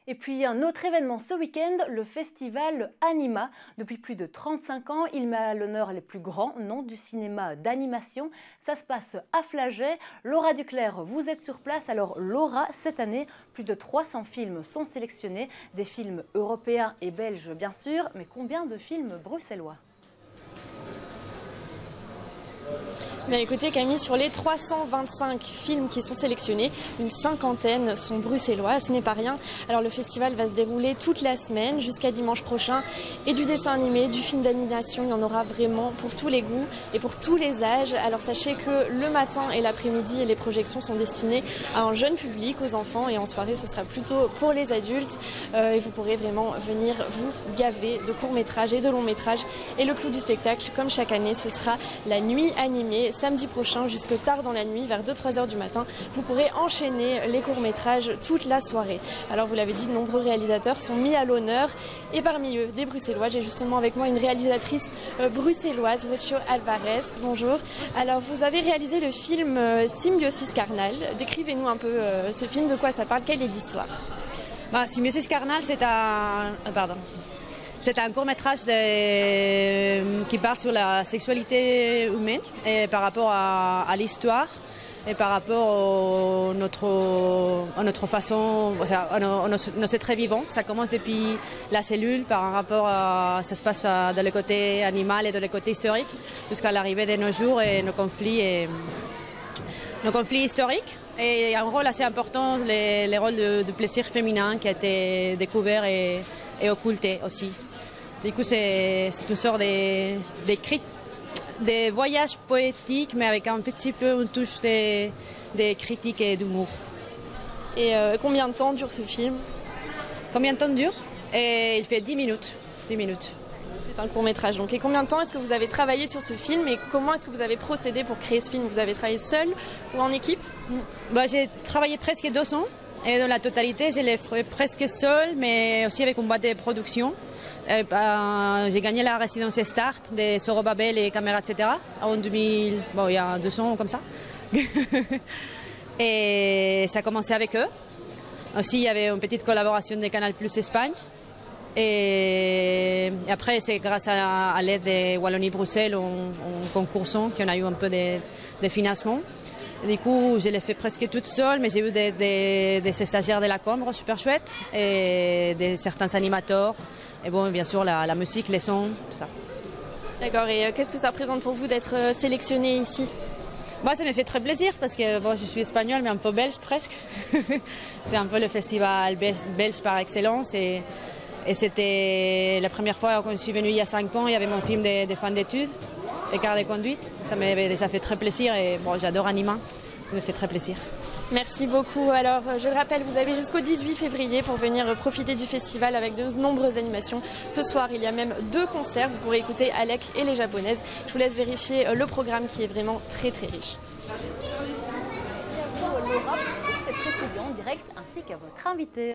Et puis un autre événement ce week-end, le festival Anima. Depuis plus de 35 ans, il met à l'honneur les plus grands noms du cinéma d'animation. Ça se passe à Flagey. Laura Duclerc, vous êtes sur place. Alors Laura, cette année, plus de 300 films sont sélectionnés. Des films européens et belges bien sûr, mais combien de films bruxellois ? Bien écoutez Camille, sur les 325 films qui sont sélectionnés, une cinquantaine sont bruxellois, ce n'est pas rien. Alors le festival va se dérouler toute la semaine jusqu'à dimanche prochain. Et du dessin animé, du film d'animation, il y en aura vraiment pour tous les goûts et pour tous les âges. Alors sachez que le matin et l'après-midi, les projections sont destinées à un jeune public, aux enfants, et en soirée ce sera plutôt pour les adultes. Et vous pourrez vraiment venir vous gaver de courts-métrages et de longs-métrages. Et le clou du spectacle, comme chaque année, ce sera la nuit animée. Samedi prochain, jusque tard dans la nuit, vers 2-3 heures du matin, vous pourrez enchaîner les courts-métrages toute la soirée. Alors vous l'avez dit, de nombreux réalisateurs sont mis à l'honneur et parmi eux, des Bruxellois. J'ai justement avec moi une réalisatrice bruxelloise, Rocio Alvarez. Bonjour. Alors vous avez réalisé le film Symbiosis Carnal. Décrivez-nous un peu ce film, de quoi ça parle, quelle est l'histoire? Symbiosis Carnal, c'est un court-métrage qui parle sur la sexualité humaine et par rapport à l'histoire et par rapport à notre façon, à nos êtres vivants. Ça commence depuis la cellule par rapport à ça se passe dans le côté animal et dans le côté historique jusqu'à l'arrivée de nos jours et nos conflits historiques. Et un rôle assez important, les rôles de plaisir féminin qui a été découvert et occulté aussi. Du coup, c'est une sorte de voyage poétique, mais avec un petit peu une touche de critique et d'humour. Et combien de temps dure ce film? Combien de temps dure? Il fait 10 minutes. 10 minutes. C'est un court-métrage donc. Et combien de temps est-ce que vous avez travaillé sur ce film et comment est-ce que vous avez procédé pour créer ce film? Vous avez travaillé seul ou en équipe? J'ai travaillé presque 2 ans. Et dans la totalité, je l'ai fait presque seule, mais aussi avec une boîte de production. J'ai gagné la résidence Start de Zorobabel et Caméra, etc. En 2000, il y a 2 ans comme ça. Et ça a commencé avec eux. Aussi, il y avait une petite collaboration de Canal Plus Espagne. Et après, c'est grâce à l'aide de Wallonie-Bruxelles en concursant qu'on a eu un peu de financement. Du coup, je l'ai fait presque toute seule, mais j'ai eu des stagiaires de la Combre super chouettes et certains animateurs. Et bon, bien sûr, la musique, les sons, tout ça. D'accord, et qu'est-ce que ça représente pour vous d'être sélectionné ici? Ça me fait très plaisir parce que je suis espagnole, mais un peu belge presque. C'est un peu le festival belge par excellence. Et c'était la première fois quand je suis venue il y a 5 ans, il y avait mon film de fin d'études, Écart de conduite. Ça fait très plaisir et j'adore Anima, ça me fait très plaisir. Merci beaucoup. Alors, je le rappelle, vous avez jusqu'au 18 février pour venir profiter du festival avec de nombreuses animations. Ce soir, il y a même 2 concerts. Vous pourrez écouter Alec et les Japonaises. Je vous laisse vérifier le programme qui est vraiment très très riche. Merci à vous Laura pour toute cette précision en direct ainsi qu'à votre invité.